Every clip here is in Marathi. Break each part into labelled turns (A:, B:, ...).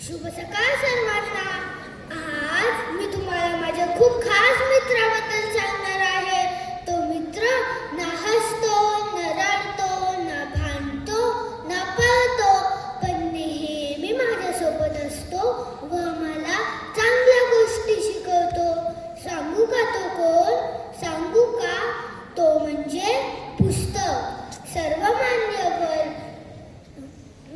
A: शुभ सकाळ सर्वांना. आज मी तुम्हाला माझ्या खूप खास मित्राबद्दल सांगणार आहे. तो मित्र ना हसतो, ना रडतो, ना भांडतो, ना पळतो, पण नेहमी माझ्यासोबत असतो व मला चांगल्या गोष्टी शिकवतो. सांगू का तो कोण? सांगू का? तो म्हणजे पुस्तक. सर्वमान्यवर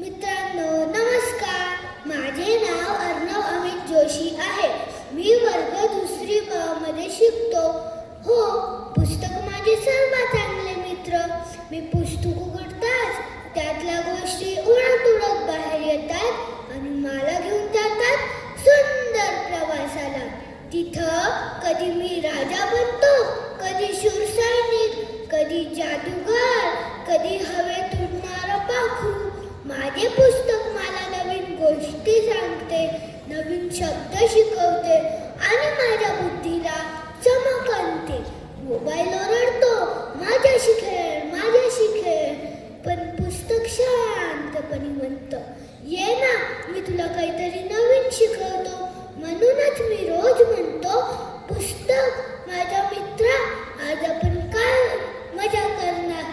A: मित्रांनो नमस्कार. माझे नाव अर्णव अमित जोशी आहे. मी वर्ग 2री ब मध्ये शिकतो. हो, पुस्तक माझे सर्वात चांगले मित्र. मी पुस्तक उघडताच त्यातल्या गोष्टी उडत उडत बाहेर येतात आणि मला घेऊन जातात सुंदर प्रवासाला. तिथं कधी मी राजा बनतो, कधी शूरसैनिक, कधी जादूगार, कधी हवेत उडणारं पाखरू. माझे पुस्तक मला नवीन गोष्टी सांगते, नवीन शब्द शिकवते आणि माझ्या बुद्धीला चमक आणते. मोबाईल ओरडतो, माझ्याशी खेळ, माझ्याशी खेळ, पण पुस्तक शांतपणे म्हणतं, ये ना, मी तुला काहीतरी नवीन शिकवतो. म्हणूनच मी रोज म्हणतो, पुस्तक माझा मित्र, आज आपण काय मजा करणार.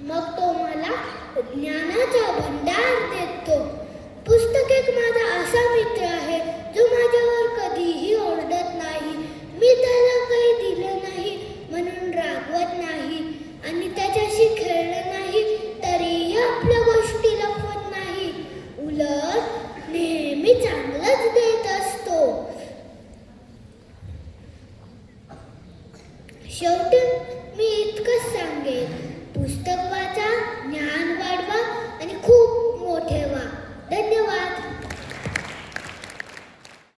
A: मग तो मला ज्ञानाचा भंडार